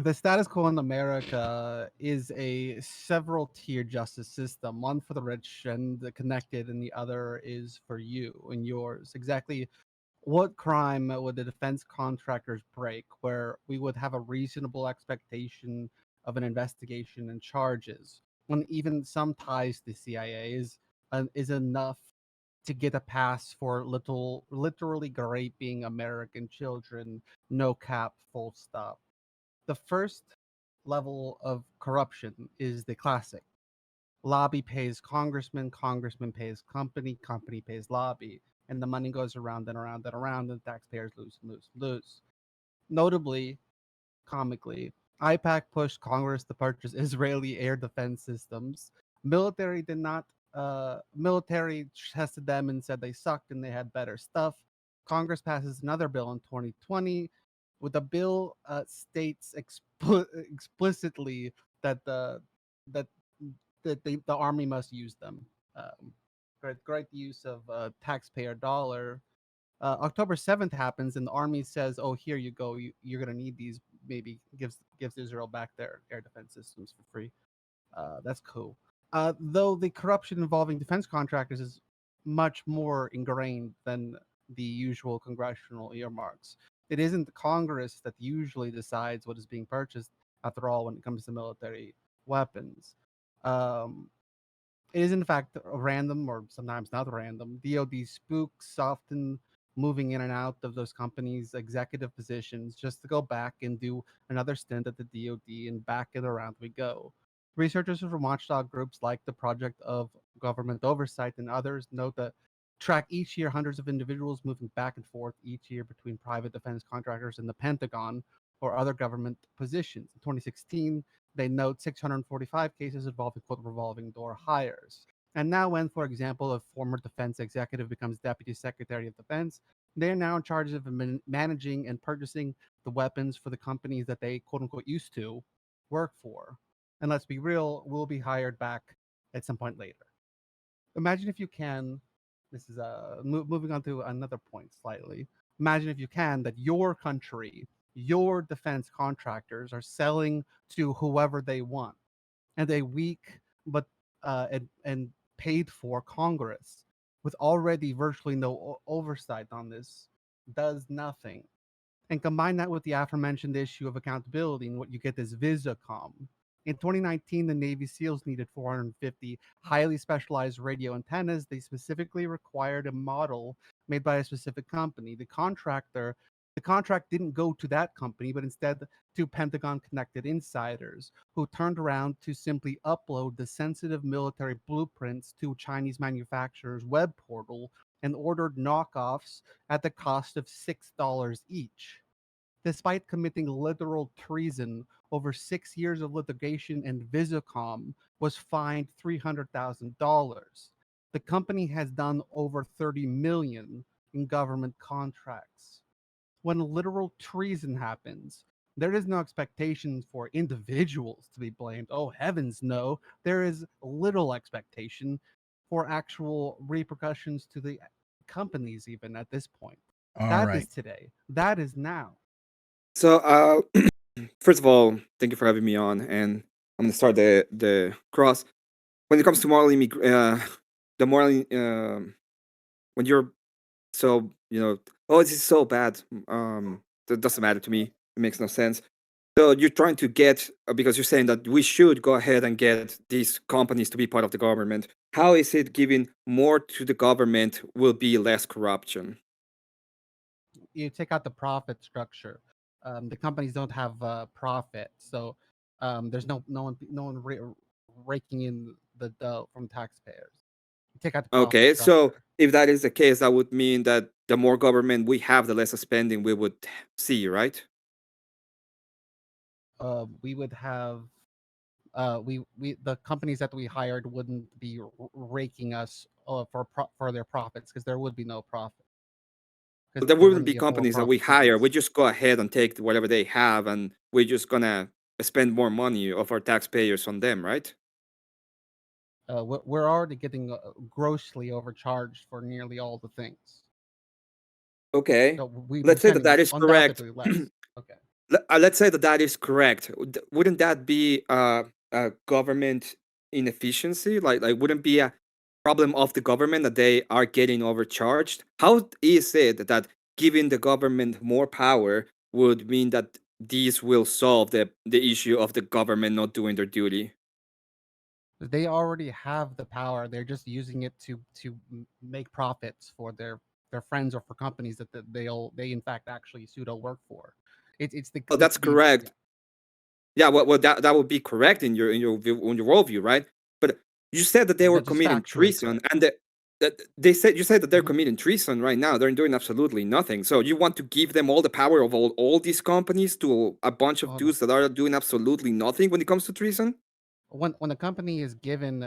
The status quo in America is a several tier justice system, one for the rich and the connected, and the other is for you and yours. Exactly what crime would the defense contractors break where we would have a reasonable expectation of an investigation and charges when even some ties to the CIA is enough to get a pass for literally raping American children, no cap, full stop. The first level of corruption is the classic. Lobby pays congressman, congressman pays company, company pays lobby, and the money goes around and around and around, and the taxpayers lose and lose and lose. Notably, comically, IPAC pushed Congress to purchase Israeli air defense systems. Military did not. Military tested them and said they sucked and they had better stuff. Congress passes another bill in 2020. With the bill states explicitly that that the army must use them. Great use of taxpayer dollar. October 7th happens, and the army says, "Oh, here you go. You're gonna need these." Maybe gives Israel back their air defense systems for free. That's cool. Though the corruption involving defense contractors is much more ingrained than the usual congressional earmarks. It isn't the Congress that usually decides what is being purchased, after all, when it comes to military weapons. Um, it is, in fact, random or sometimes not random. DoD spooks often moving in and out of those companies' executive positions just to go back and do another stint at the DoD and back it around we go. Researchers from watchdog groups like the Project of Government Oversight and others note that track each year hundreds of individuals moving back and forth each year between private defense contractors and the Pentagon or other government positions. In 2016, they note 645 cases involving quote revolving door hires. And now, when, for example, a former defense executive becomes deputy secretary of defense, they are now in charge of managing and purchasing the weapons for the companies that they quote unquote used to work for. And let's be real, will be hired back at some point later. Imagine if you can, this is moving on to another point slightly. Imagine if you can that your country, your defense contractors are selling to whoever they want, and a weak but and paid for Congress with already virtually no oversight on this does nothing. And combine that with the aforementioned issue of accountability, and what you get is Visacom. In 2019, the Navy SEALs needed 450 highly specialized radio antennas. They specifically required a model made by a specific company. The contract didn't go to that company, but instead to Pentagon connected insiders who turned around to simply upload the sensitive military blueprints to Chinese manufacturers' web portal and ordered knockoffs at the cost of $6 each. Despite committing literal treason, over 6 years of litigation, and Visacom was fined $300,000. The company has done over 30 million in government contracts. When literal treason happens, there is no expectation for individuals to be blamed. Oh heavens, no. There is little expectation for actual repercussions to the companies, even at this point. All That is right. today. That is now. So, first of all, thank you for having me on, and I'm gonna start the cross. When it comes to the moral, when you're so oh, this is so bad. That doesn't matter to me. It makes no sense. So you're trying to get because you're saying that we should go ahead and get these companies to be part of the government. How is it giving more to the government will be less corruption? You take out the profit structure. The companies don't have profit, so there's no one raking in the dough from taxpayers. You take out the profit Okay, so structure. if that is the case, that would mean that the more government we have, the less spending we would see, right? We would have we the companies that we hired wouldn't be raking us for their profits because there would be no profit because There there wouldn't wouldn't be be a companies that we for-profit hire. We business. just go ahead and take whatever they have, and we're just gonna spend more money of our taxpayers on them, right? We're already getting grossly overcharged for nearly all the things. Okay, So we'd be let's say that spending that is correct. undoubtedly less. Okay. let's say that that is correct. Wouldn't that be a government inefficiency? Like wouldn't be a problem of the government that they are getting overcharged? How is it that giving the government more power would mean that these will solve the issue of the government not doing their duty? They already have the power. They're just using it to make profits for their friends or for companies that they in fact actually pseudo work for. It's Oh, the that's the correct. Yeah, well, that would be correct in your in your worldview, right? But you said that they were That's just committing factually treason, correct. and that they said you said that they're Mhm. committing treason right now. They're doing absolutely nothing. So you want to give them all the power of all these companies to a bunch of Hold on. dudes that are doing absolutely nothing when it comes to treason? When a company is given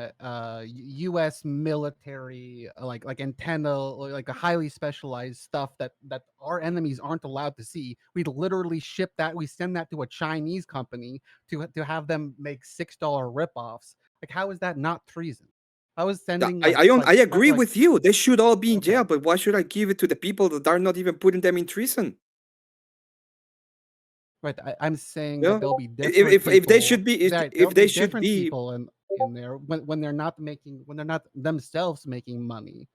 U.S. military like antenna like a highly specialized stuff that our enemies aren't allowed to see, we literally ship that. We send that to a Chinese company to have them make $6 ripoffs. Like, how is that not treason? I was sending I agree like with you. They should all be in okay. jail, but why should I give it to the people that are not even putting them in treason? Right, I'm saying Yeah, that there'll be different if they people. should be That if there'll they be should different be people in there when they're not themselves making money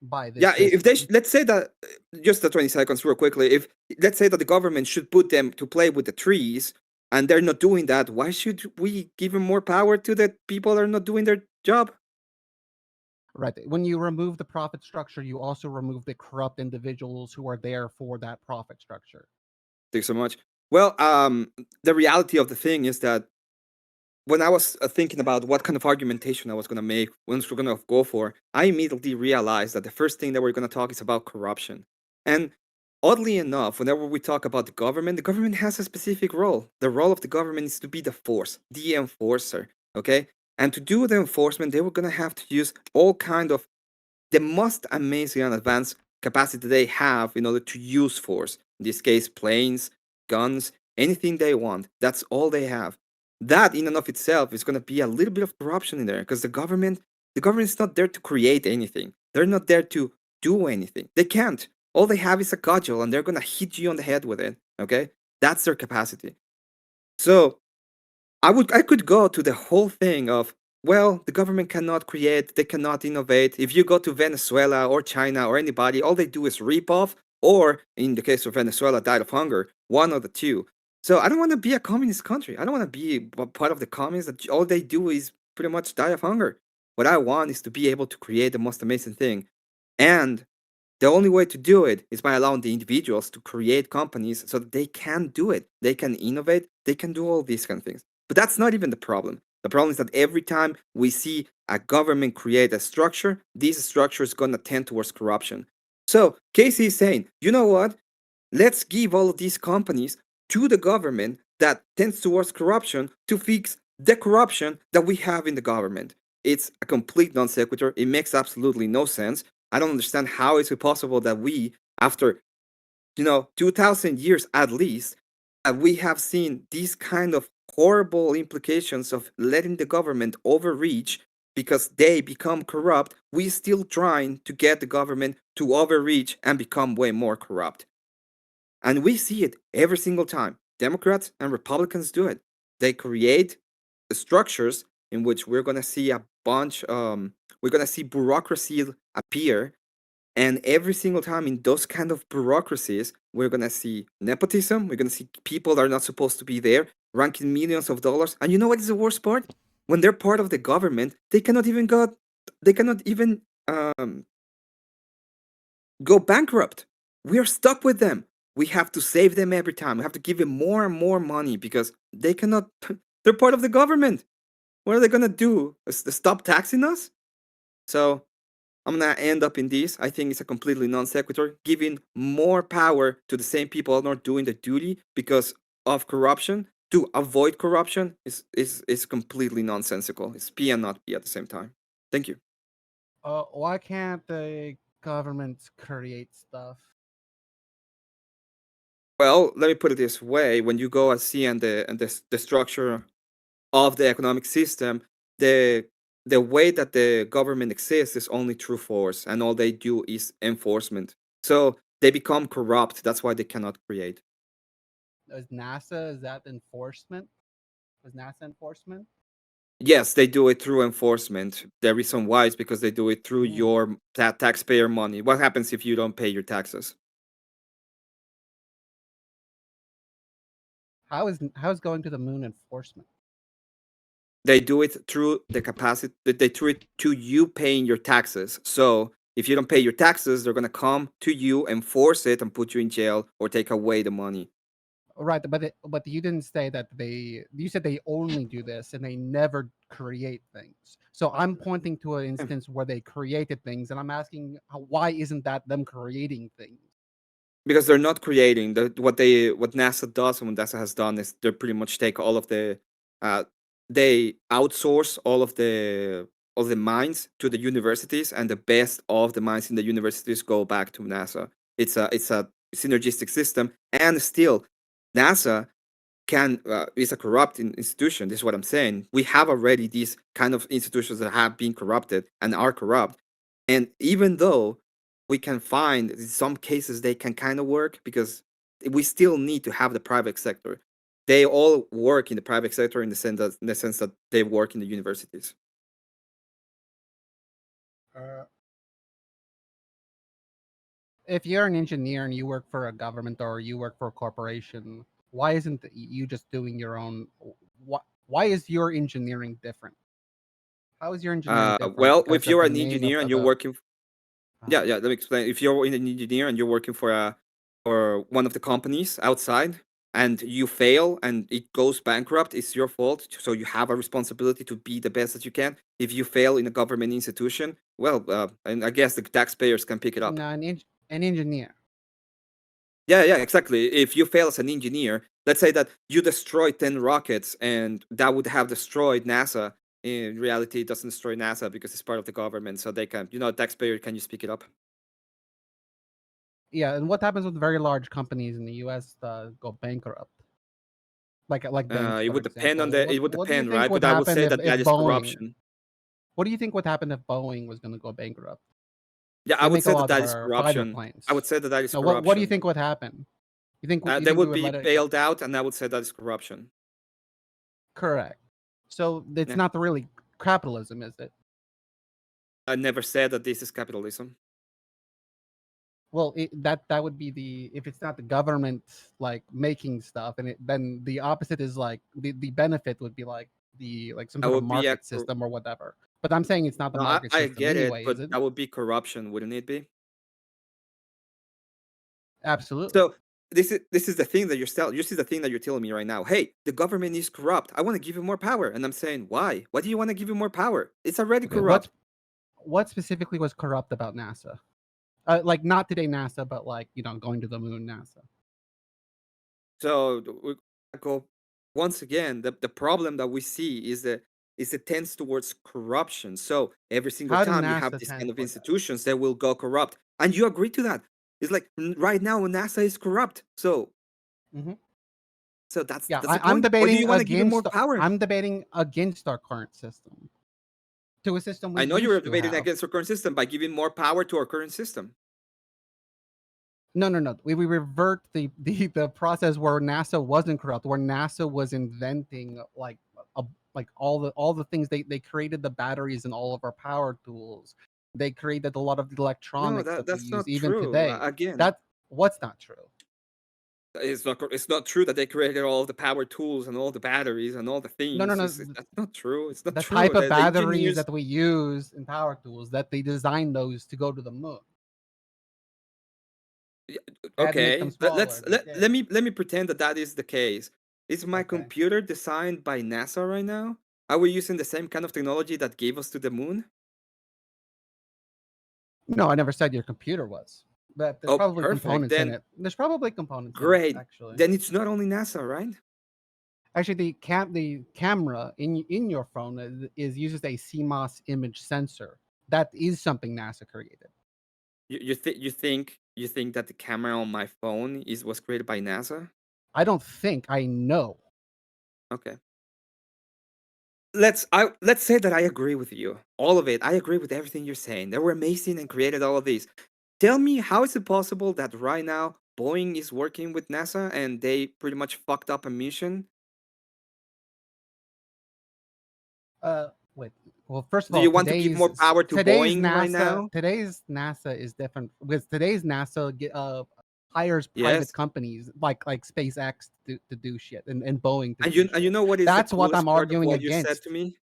by this yeah, if they system. let's say that just the 20 seconds real quickly. If let's say that the government should put them to play with the trees and they're not doing that, why should we give them more power to the people that are not doing their job? Right. When you remove the profit structure, you also remove the corrupt individuals who are there for that profit structure. Thanks so much. Well, the reality of the thing is that when I was thinking about what kind of argumentation I was going to make, once we're going to go for, I immediately realized that the first thing that we're going to talk is about corruption. And oddly enough, whenever we talk about the government has a specific role. The role of the government is to be the force, the enforcer. Okay, and to do the enforcement, they were going to have to use all kind of the most amazing and advanced capacity they have in order to use force. In this case, planes, guns, anything they want. That's all they have. That in and of itself is going to be a little bit of corruption in there because the government is not there to create anything. They're not there to do anything. They can't. All they have is a cudgel and they're going to hit you on the head with it. Okay? That's their capacity. So I could go to the whole thing of, well, the government cannot create, they cannot innovate. If you go to Venezuela or China or anybody, all they do is rip off, or in the case of Venezuela, died of hunger, one of the two. So I don't want to be a communist country. I don't want to be a part of the communists that all they do is pretty much die of hunger. What I want is to be able to create the most amazing thing. And the only way to do it is by allowing the individuals to create companies so that they can do it. They can innovate, they can do all these kind of things. But that's not even the problem. The problem is that every time we see a government create a structure, this structure is going to tend towards corruption. So Casey is saying, you know what? Let's give all of these companies to the government that tends towards corruption to fix the corruption that we have in the government. It's a complete non sequitur. It makes absolutely no sense. I don't understand how is it possible that we, after 2,000 years at least, that we have seen these kind of horrible implications of letting the government overreach because they become corrupt. We still trying to get the government to overreach and become way more corrupt. And we see it every single time. Democrats and Republicans do it. They create structures in which we're going to see a bunch, we're going to see bureaucracy appear. And every single time in those kind of bureaucracies, we're going to see nepotism. We're going to see people that are not supposed to be there, ranking millions of dollars. And you know what is the worst part? When they're part of the government, they cannot even go bankrupt. We are stuck with them. We have to save them every time. We have to give them more and more money because they cannot. They're part of the government. What are they gonna do? Stop taxing us? So I'm gonna end up in this. I think it's a completely non sequitur, giving more power to the same people not doing the duty because of corruption. To avoid corruption is completely nonsensical. It's P and not P at the same time. Thank you. Why can't the governments create stuff? Well, let me put it this way: when you go and see the structure of the economic system, the the way that the government exists is only through force, and all they do is enforcement. So they become corrupt. That's why they cannot create. Is NASA, is that enforcement? Was NASA enforcement? Yes, they do it through enforcement. The reason why is because they do it through Hmm. your taxpayer money. What happens if you don't pay your taxes? How is going to the moon enforcement? They do it through the capacity. They do it to you paying your taxes. So if you don't pay your taxes, they're gonna come to you, enforce it, and put you in jail or take away the money. Right, but you didn't say that you said they only do this and they never create things. So I'm pointing to an instance where they created things, and I'm asking why isn't that them creating things? Because they're not creating what NASA does and what NASA has done is they pretty much take all of the they outsource all the mines to the universities, and the best of the mines in the universities go back to NASA. It's a synergistic system, and still NASA can is a corrupt institution. This is what I'm saying. We have already these kind of institutions that have been corrupted and are corrupt, and even though we can find in some cases they can kind of work, because we still need to have the private sector. They all work in the private sector in the sense that they work in the universities. Uh, if you're an engineer and you work for a government or you work for a corporation, why isn't you just doing your own? Why is your engineering different? How is your engineering different Well, if because of you're the an name engineer and of you're the? working, Uh, yeah, let me explain. If you're an engineer and you're working for one of the companies outside, and you fail and it goes bankrupt, it's your fault. So you have a responsibility to be the best that you can. If you fail in a government institution, well, and I guess the taxpayers can pick it up. no, an engineer. Yeah, yeah, exactly. If you fail as an engineer, let's say that you destroy 10 rockets and that would have destroyed NASA. In reality, it doesn't destroy NASA because it's part of the government. So they can, taxpayer, can you speak it up? Yeah, and what happens with very large companies in the U.S. Go bankrupt? Like banks, It for would depend on example. the, it would What do you depend, think right? would But I would happen say if that that is Boeing? corruption. What do you think would happen if Boeing was going to go bankrupt? Yeah, I They would make a say that lot of that is our fighter corruption. I would planes. say that that is No, what do you corruption. think would happen? You They think we would would be let it go? bailed out, and I would say that is corruption. Correct. So it's Yeah, not really capitalism, is it? I never said that this is capitalism. Well, that would be the if it's not the government like making stuff, and then the opposite is like the benefit would be like the like some I sort of would be market system or whatever. But I'm saying it's not the no, I, market I system get it, anyway, is but it? that would be corruption, wouldn't it be? Absolutely. So this is the thing that you're telling. This is the thing that you're telling me right now. Hey, the government is corrupt. I want to give you more power, and I'm saying, why? Why do you want to give you more power? It's already Okay, corrupt. what specifically was corrupt about NASA? Like not today NASA, but like going to the moon NASA. So we go once again. The problem that we see is it tends towards corruption. So every single How do time you have NASA these kind tend of toward that? institutions, they will go corrupt, and you agree to that. It's like right now NASA is corrupt. Hmm. So that's Yeah, that's the I'm point. Or do debating you want to give it more against. power? I'm debating against our current system to a system we I know you're used to debating have. against our current system by giving more power to our current system. No, no, no. We revert the process where NASA wasn't corrupt, where NASA was inventing a, like all the things they created the batteries and all of our power tools. They created a lot of the No, electronics that we that's use not even true. today. Again, That's what's not true. it's not true that they created all the power tools and all the batteries and all the No, no, things. no. That's not true. It's not The type true. of The batteries engineers. that we use in power tools that they designed those to go to the moon. Yeah, They had to make them okay, smaller. They did. let me pretend that that is the case. Is my Okay. computer designed by NASA right now? Are we using the same kind of technology that gave us to the moon? No, I never said your computer was. But there's Oh, probably perfect. components in Then it. There's probably components in it, great. actually. Then it's not only NASA, right? Actually, the camera in your phone uses a CMOS image sensor. That is something NASA created. You think that the camera on my phone is was created by NASA? I don't think I know. Okay. Let's say that I agree with you. All of it. I agree with everything you're saying. They were amazing and created all of these. Tell me, how is it possible that right now Boeing is working with NASA and they pretty much fucked up a mission? Wait. Well, first of Do all, you want to give more power to Boeing right now? today's NASA is different because today's NASA hires private Yes. companies like SpaceX to do shit and Boeing to And do you shit. know what is the That's what coolest I'm part of arguing what you said to against. me?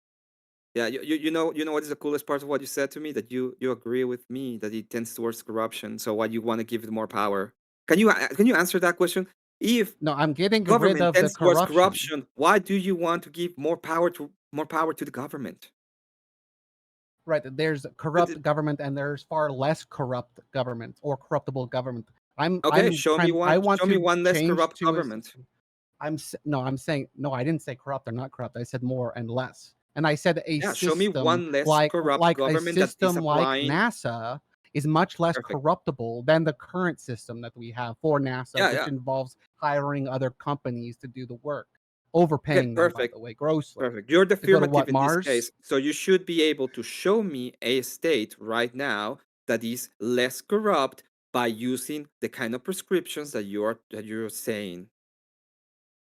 Yeah, you know what is the coolest part of what you said to me? That you agree with me that it tends towards corruption. So why you want to give it more power? Can you answer that question? If No, I'm getting rid government of the tends towards corruption. corruption, why do you want to give more power to the government? Right. There's But corrupt government and there's far less corrupt government or corruptible government. okay, I'm trying. I want show me to one less change corrupt to a government. no, I'm saying no, I didn't say corrupt or not corrupt. I said more and less. And I said a Yeah, show me system one less corrupt a government that is system like applying. NASA is much less Perfect. corruptible than the current system that we have for NASA, Yeah, which yeah. involves hiring other companies to do the work, Okay, overpaying them, by perfect. the way, grossly. Perfect. You're the To go to affirmative what, in this Mars? case. So you should be able to show me a state right now that is less corrupt by using the kind of prescriptions that you're saying.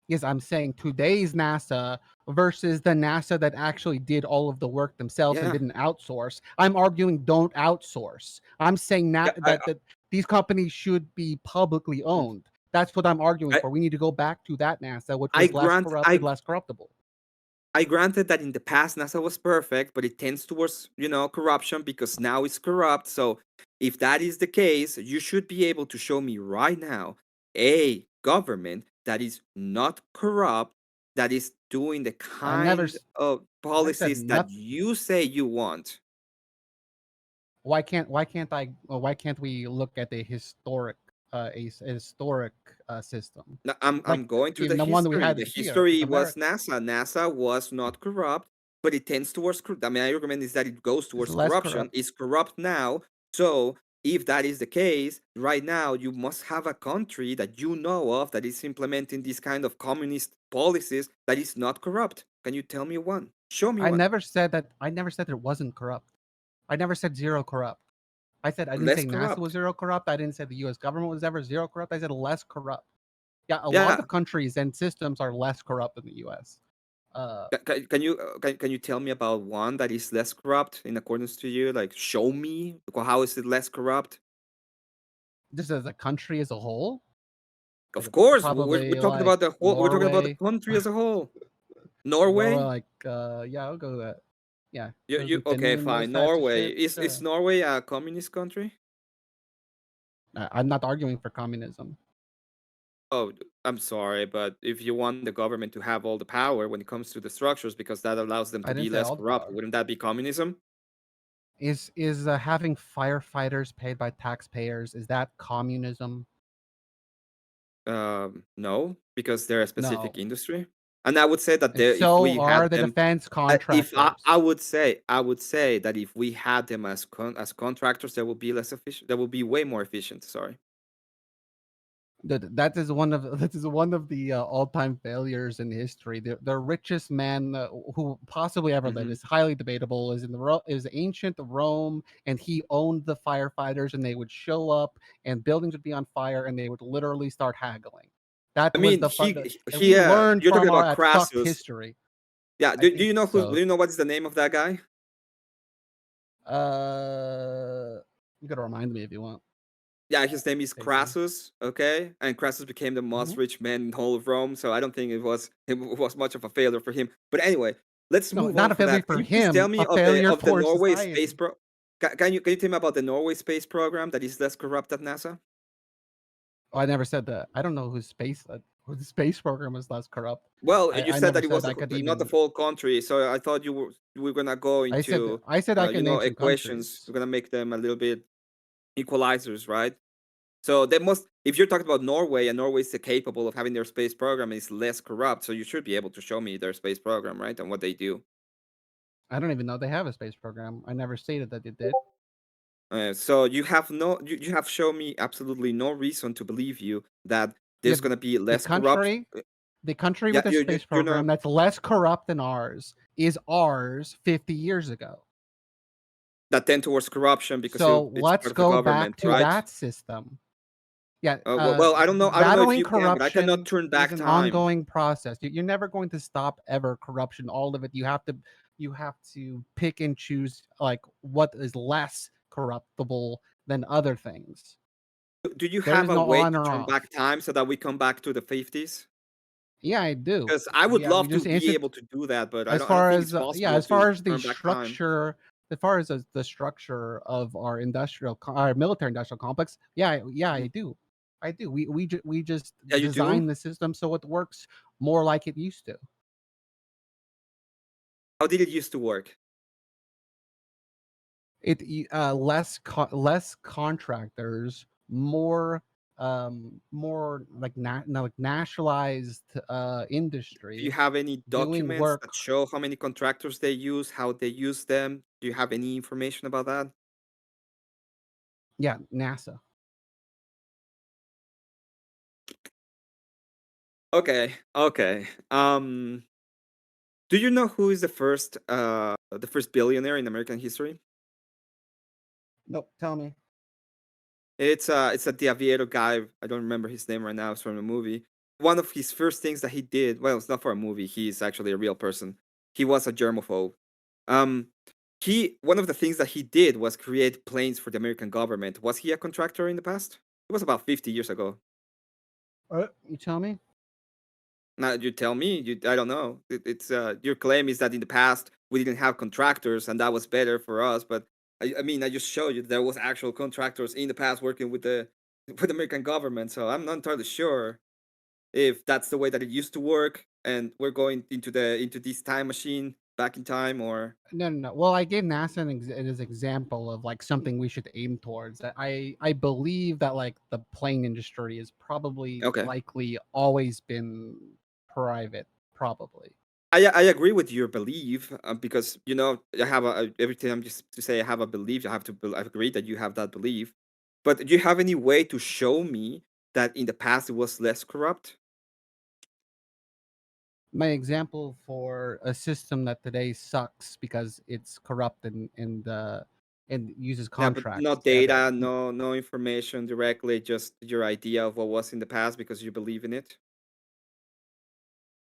Yes, I'm saying today's NASA versus the NASA that actually did all of the work themselves and Yeah. didn't outsource. I'm arguing don't outsource. I'm saying Yeah, that these companies should be publicly owned. That's what I'm arguing I for. We need to go back to that NASA, which I was less grant corrupt and less corruptible. I granted that in the past NASA was perfect, but it tends towards, corruption because now it's corrupt. So if that is the case, you should be able to show me right now a government that is not corrupt, that is doing the I never, kind of I never said policies that nothing. you say you want. Why can't we look at a historic historic system Now, like I'm going to the even the one that we history. had The here, history was America? NASA. NASA was not corrupt, but it tends towards. I mean, my argument is that it goes It's towards less corruption. corrupt. It's corrupt now. So if that is the case, right now you must have a country that you know of that is implementing these kind of communist policies that is not corrupt. Can you tell me one? Show me one. I never said it wasn't corrupt. I never said zero corrupt. I didn't Less say NASA was corrupt. zero corrupt. I didn't say the US government was ever zero corrupt. I said less corrupt. Yeah, a lot Yeah. of countries and systems are less corrupt than the US. Uh Can you tell me about one that is less corrupt in accordance to you? Like, show me how is it less corrupt? just as a country as a whole, like Of course, we're probably talking like about the whole. We're talking about the Norway. country as a whole. Norway, Norway. like yeah, I'll go with that. Yeah, You Sweden, okay? Finland, those Fine. types of Norway shit. is Sure. Norway a communist country? I'm not arguing for communism. Oh, I'm sorry, but if you want the government to have all the power when it comes to the structures, because that allows them I to be didn't say less all the corrupt, power. wouldn't that be communism? Is having firefighters paid by taxpayers, is that communism? No, because they're a specific No. industry, and I would say that And if so we had are the them, defense if contractors. I would say that if we had them as as contractors, they will be less efficient. They will be way more efficient. Sorry. That is one of that is one of the all-time failures in history. The richest man who possibly ever lived Hmm. is highly debatable. Is in the is ancient Rome, and he owned the firefighters, and they would show up, and buildings would be on fire, and they would literally start haggling. That I was mean, the fun. And we he learned you're from talking our about that fucked Crassus. history. Yeah. I Do think you know who? Do so. you know what is the name of that guy? You gotta remind me if you want. Yeah, his name is Casey. Crassus. Okay, and Crassus became the Hmm. most rich man in all of Rome. So I don't think it was much of a failure for him. But anyway, let's No, move not on a for failure that. Can for you please tell him, me a failure of the for Norway space society. pro? Can you tell me about the Norway space program that is less corrupt at NASA? Oh, I never said that. I don't know whose space program is less corrupt. Well, you I said never that it said was I could not the even. full country, so I thought you were gonna go into I said I can name some equations. countries. We're gonna make them a little bit equalizers, right? So they must. If you're talking about Norway and Norway is capable of having their space program is less corrupt, so you should be able to show me their space program, right, and what they do. I don't even know they have a space program. I never stated that they did. So you have you have shown me absolutely no reason to believe you that Yeah, there's gonna be the less corrupt. country, the country Yeah, with a space you're not program that's less corrupt than ours is ours 50 years ago. that tend towards corruption because So it's let's part of the go back government, to right? that system. Yeah, Well, I don't know. I don't know if battling you can, but I cannot corruption turn is back an time. ongoing process. You're never going to stop ever corruption, all of it. You have to pick and choose like what is less corruptible than other things. Do you There have is a no way on to or turn off. back time so that we come back to the 50s? Yeah, I do. Because I would Yeah, we love to just be answered able to do that, but as I don't far think it's as possible to the turn back time. structure, as far as the structure of our our military industrial complex. Yeah, Mhm. I do. We just Yeah, you do? design the system so it works more like it used to. How did it used to work? Less contractors, more more like no, like nationalized Do you industry have any doing documents work. that show how many contractors they use, how they use them? Do you have any information about that? Yeah, NASA. Okay, okay. Do you know who is the first billionaire in American history? Nope, tell me. It's the aviator guy. I don't remember his name right now. It's from a movie. One of his first things that he did, well, it's not for a movie. He's actually a real person. He was a germaphobe. Um, he one of the things that he did was create planes for the American government. Was he a contractor in the past? It was about 50 years ago. You tell me. Now you tell me. I don't know. It's your claim is that in the past we didn't have contractors and that was better for us. But I mean, I just showed you there was actual contractors in the past working with the with the American government. So I'm not entirely sure if that's the way that it used to work, and we're going into this time machine back in time, or No, no, no. Well, I gave NASA an example of like something we should aim towards. I believe that like the plane industry is probably okay. likely always been private, probably. I agree with your belief because I have every time just to say I have a belief I have to I agree that you have that belief, but do you have any way to show me that in the past it was less corrupt? My example for a system that today sucks because it's corrupt and uses Yeah, but no contracts together. data, no information directly, just your idea of what was in the past because you believe in it.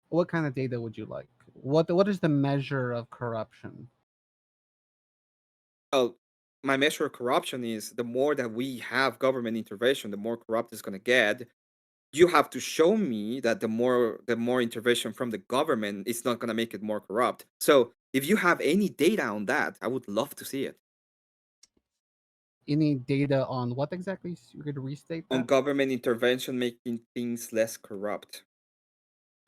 What kind of data would you like? What is the measure of corruption? Well, my measure of corruption is the more that we have government intervention, the more corrupt it's going to get. You have to show me that the more intervention from the government is not going to make it more corrupt. So if you have any data on that, I would love to see it. Any data on what exactly? You could restate On that. government intervention making things less corrupt.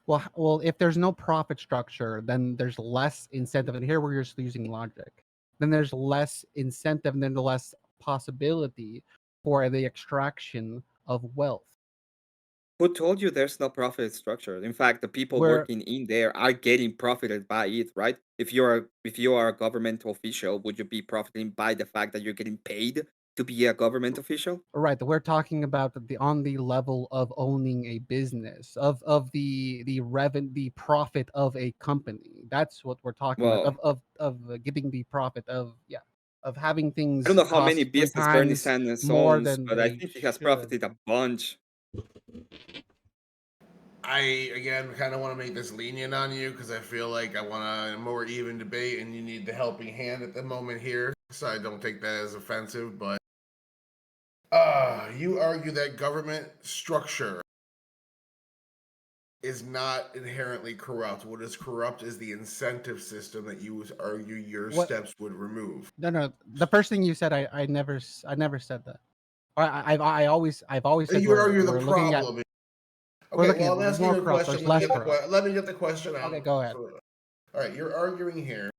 Well, if there's no profit structure, then there's less incentive. And here we're just using logic. Then there's less incentive, and then the less possibility for the extraction of wealth. Who told you there's no profit structure? In fact, the people Where working in there are getting profited by it, right? If you are a government official, would you be profiting by the fact that you're getting paid to be a government official? right, we're talking about the on the level of owning a business, of the profit of a company. That's what we're talking about. Well, Getting the profit of, yeah, of having I don't things know how many cost three business Bernie times Sanders more owns, than but I they think he has should. profited a bunch. I again kind of want to make this lenient on you because I feel like I want a more even debate, and you need the helping hand at the moment here. So I don't take that as offensive, but you argue that government structure is not inherently corrupt. What is corrupt is the incentive system that you argue your What? steps would remove. No, no. The first thing you said, I never said that. I've always said You argue the we're looking at problem. we're Okay, looking well, at I'm there's asking more you a corrupt, question. there's less corrupt. Let me get the question Okay, out. go ahead. So, all right, you're arguing here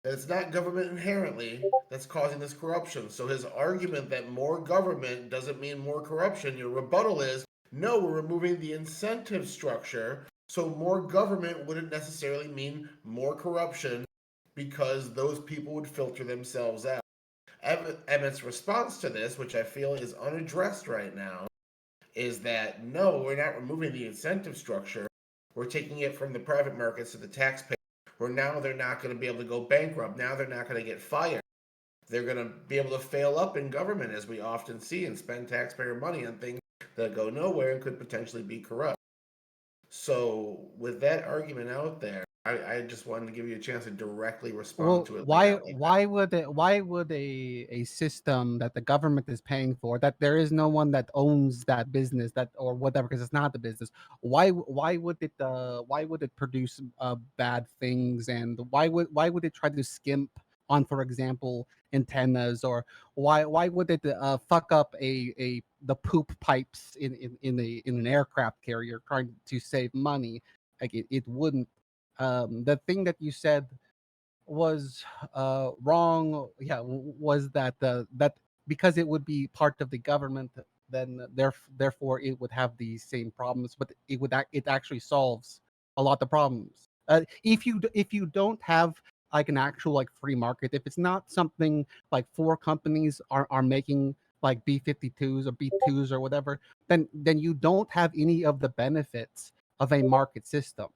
that it's not government inherently that's causing this corruption. So his argument that more government doesn't mean more corruption, your rebuttal is no, we're removing the incentive structure. So more government wouldn't necessarily mean more corruption because those people would filter themselves out. Emmett's response to this, which I feel is unaddressed right now, is that no, we're not removing the incentive structure. We're taking it from the private markets to the taxpayer, where now they're not going to be able to go bankrupt. Now they're not going to get fired. They're going to be able to fail up in government, as we often see, and spend taxpayer money on things that go nowhere and could potentially be corrupt. So, with that argument out there, I just wanted to give you a chance to directly respond Well, to it laid why out like that. why would it why would a system that the government is paying for, that there is no one that owns that business, that or whatever, because it's not the business, why would it produce bad things, and why would it try to skimp on, for example, antennas, or why would it fuck up a the poop pipes in an aircraft carrier trying to save money? Like it wouldn't. The thing that you said was wrong, yeah, was that that because it would be part of the government, then therefore it would have the same problems, but it actually solves a lot of problems. If you don't have like an actual like free market, if it's not something like four companies are making like B-52s or B2s or whatever, then you don't have any of the benefits of a market system.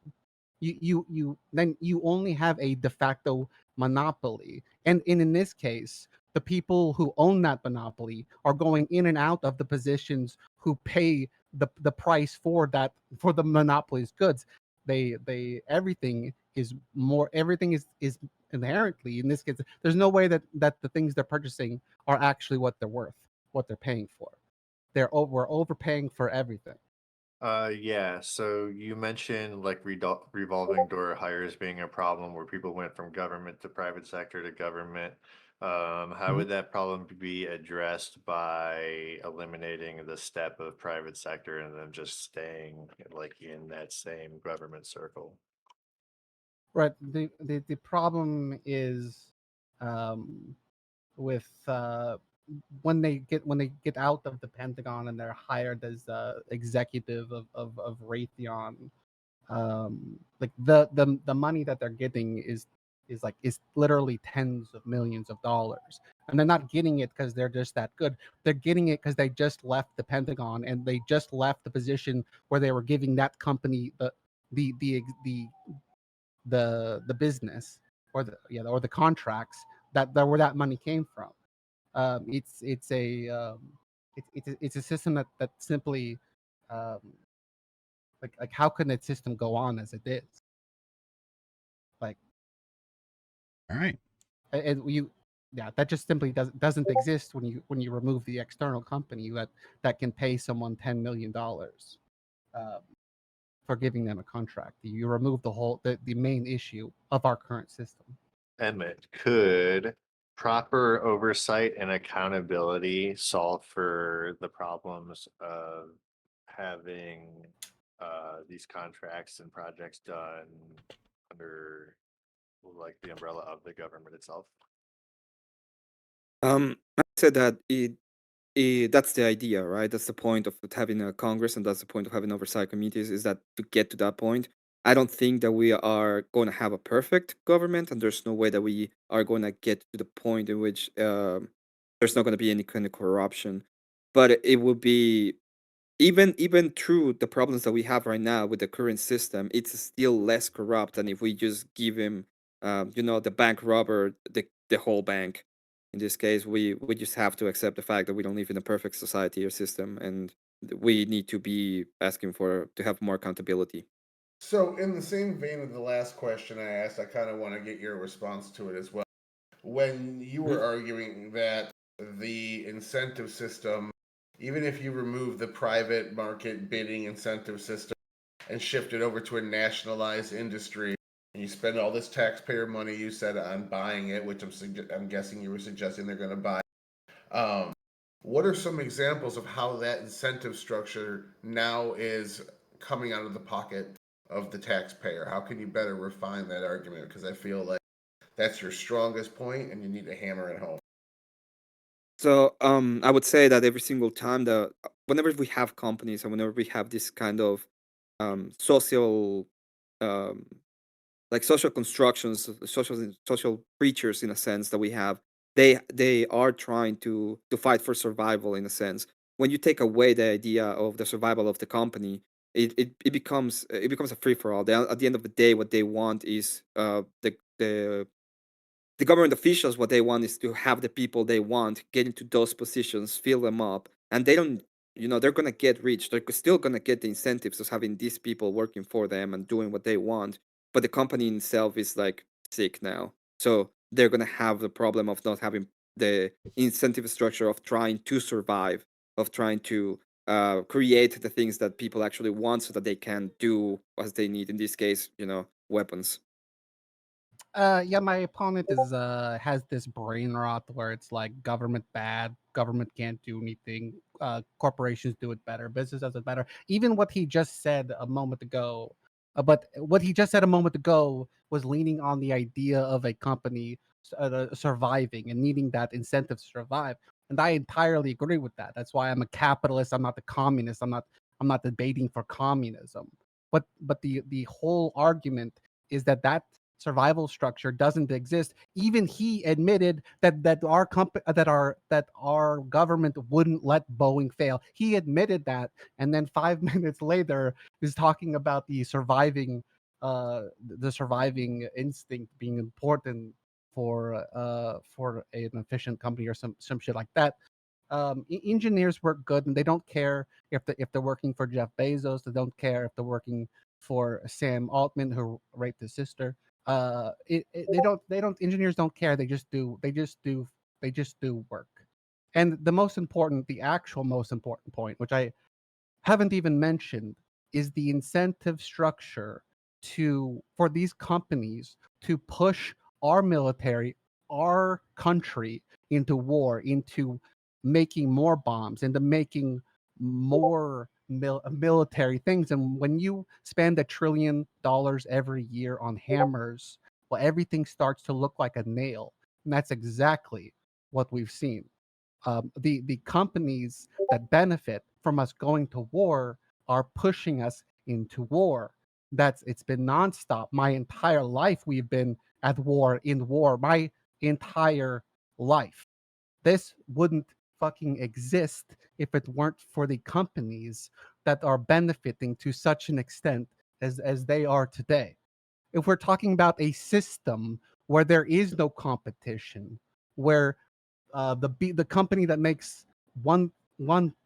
You then you only have a de facto monopoly, and in this case, the people who own that monopoly are going in and out of the positions who pay the price for that, for the monopoly's goods. They everything is inherently, in this case, there's no way that the things they're purchasing are actually what they're worth, what they're paying for. We're overpaying for everything. Yeah, so you mentioned like revolving door hires being a problem where people went from government to private sector to government. How Mhm. would that problem be addressed by eliminating the step of private sector and then just staying like in that same government circle? Right. The problem is um, with when they get out of the Pentagon and they're hired as executive of Raytheon. Like the money that they're getting is literally tens of millions of dollars, and they're not getting it because they're just that good. They're getting it because they just left the Pentagon, and they just left the position where they were giving that company the the the the business, or the contracts that where that money came from. It's a it's a system that simply, um, like how can that system go on as it is? Like, All right. and you yeah, that just simply doesn't exist when you remove the external company that can pay someone $10 million um, for giving them a contract. You remove the main issue of our current system. Emmett, could proper oversight and accountability solve for the problems of having these contracts and projects done under like the umbrella of the government itself? I said that that's the idea, right? That's the point of having a Congress, and that's the point of having oversight committees, is that to get to that point. I don't think that we are going to have a perfect government, and there's no way that we are going to get to the point in which there's not going to be any kind of corruption. But it would be, even through the problems that we have right now with the current system, it's still less corrupt than if we just give him, the bank robber, the whole bank. In this case, we just have to accept the fact that we don't live in a perfect society or system, and we need to be asking for to have more accountability. So, in the same vein of the last question I asked, I kind of want to get your response to it as well. When you Mhm. were arguing that the incentive system, even if you remove the private market bidding incentive system and shift it over to a nationalized industry, and you spend all this taxpayer money you said on buying it, which I'm guessing you were suggesting they're going to buy. Um, what are some examples of how that incentive structure now is coming out of the pocket of the taxpayer? How can you better refine that argument? Because I feel like that's your strongest point, and you need to hammer it home. So I would say that every single time that whenever we have companies and whenever we have this kind of social um, like social constructions, social creatures in a sense that we have, they are trying to fight for survival in a sense. When you take away the idea of the survival of the company, it becomes a free for all. At the end of the day, what they want is the government officials, what they want is to have the people they want get into those positions, fill them up, and they don't they're gonna get rich. They're still gonna get the incentives of having these people working for them and doing what they want. But the company itself is like sick now, so they're gonna have the problem of not having the incentive structure of trying to survive, of trying to create the things that people actually want, so that they can do what they need. In this case, weapons. Yeah, my opponent is has this brain rot where it's like government bad, government can't do anything, corporations do it better, business does it better. Even what he just said a moment ago, but what he just said a moment ago was leaning on the idea of a company surviving and needing that incentive to survive. And I entirely agree with that. That's why I'm a capitalist. I'm not the communist. I'm not debating for communism. But the whole argument is that survival structure doesn't exist. Even he admitted that our company that our government wouldn't let Boeing fail. He admitted that, and then 5 minutes later is talking about the surviving instinct being important for an efficient company or some shit like that. Engineers work good, and they don't care if they're working for Jeff Bezos. They don't care if they're working for Sam Altman, who raped his sister. They don't engineers don't care. They just do work. And the actual most important point, which I haven't even mentioned, is the incentive structure for these companies to push our military, our country, into war, into making more bombs, into making more military things. And when you spend $1 trillion every year on hammers, well, everything starts to look like a nail. And that's exactly what we've seen. The companies that benefit from us going to war are pushing us into war. It's been nonstop. My entire life we've been at war, in war. My entire life. This wouldn't fucking exist if it weren't for the companies that are benefiting to such an extent as they are today. If we're talking about a system where there is no competition, where the company that makes one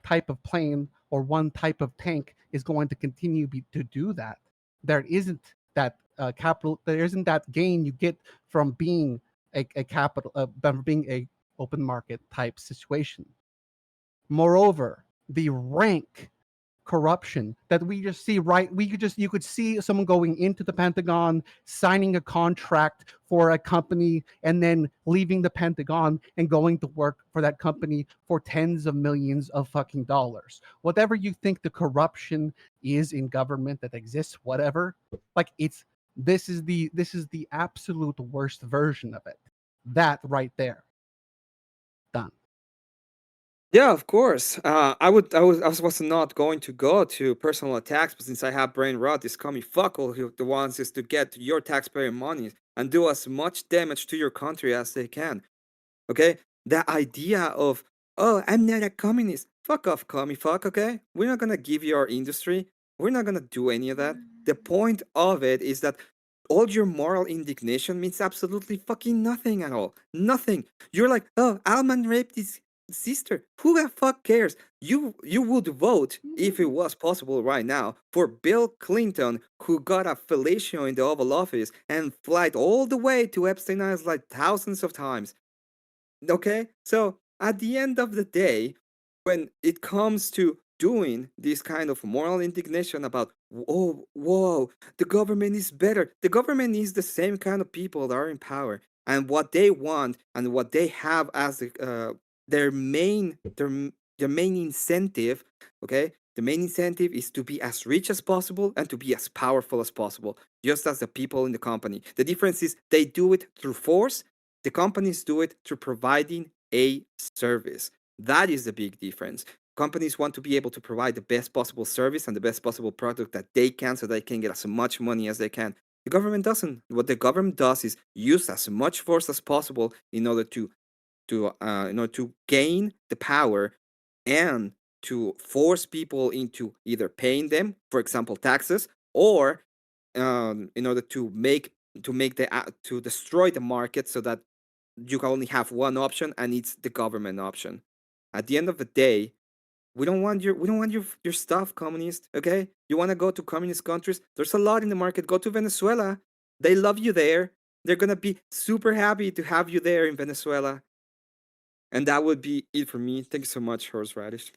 type of plane or one type of tank is going to continue to do that. There isn't that capital. There isn't that gain you get from being a capital, from being a open market type situation. Moreover, the rank corruption that we just see, right, you could see someone going into the Pentagon, signing a contract for a company, and then leaving the Pentagon and going to work for that company for tens of millions of fucking dollars. Whatever you think the corruption is in government that exists, whatever, like this is the absolute worst version of it. That right there. Done. Yeah, of course. I was not going to go to personal attacks, but since I have brain rot, this commie fuckle who the wants is to get your taxpayer money and do as much damage to your country as they can. Okay? The idea of, oh, I'm not a communist. Fuck off, commie fuck, okay? We're not gonna give you our industry. We're not gonna do any of that. The point of it is that all your moral indignation means absolutely fucking nothing at all. Nothing. You're like, oh, Alman raped his sister. Who the fuck cares? You would vote, if it was possible right now, for Bill Clinton, who got a fellatio in the Oval Office and flight all the way to Epstein Island like thousands of times. Okay? So at the end of the day, when it comes to doing this kind of moral indignation about, oh, whoa, the government is better. The government is the same kind of people that are in power, and what they want and what they have as their main their main incentive. Okay, the main incentive is to be as rich as possible and to be as powerful as possible, just as the people in the company. The difference is they do it through force. The companies do it through providing a service. That is the big difference. Companies want to be able to provide the best possible service and the best possible product that they can, so they can get as much money as they can. The government doesn't. What the government does is use as much force as possible in order to gain the power and to force people into either paying them, for example, taxes, or in order to destroy the market, so that you can only have one option, and it's the government option. At the end of the day, We don't want your stuff, communist. Okay, you want to go to communist countries? There's a lot in the market. Go to Venezuela. They love you there. They're gonna be super happy to have you there in Venezuela. And that would be it for me. Thank you so much, Horseradish.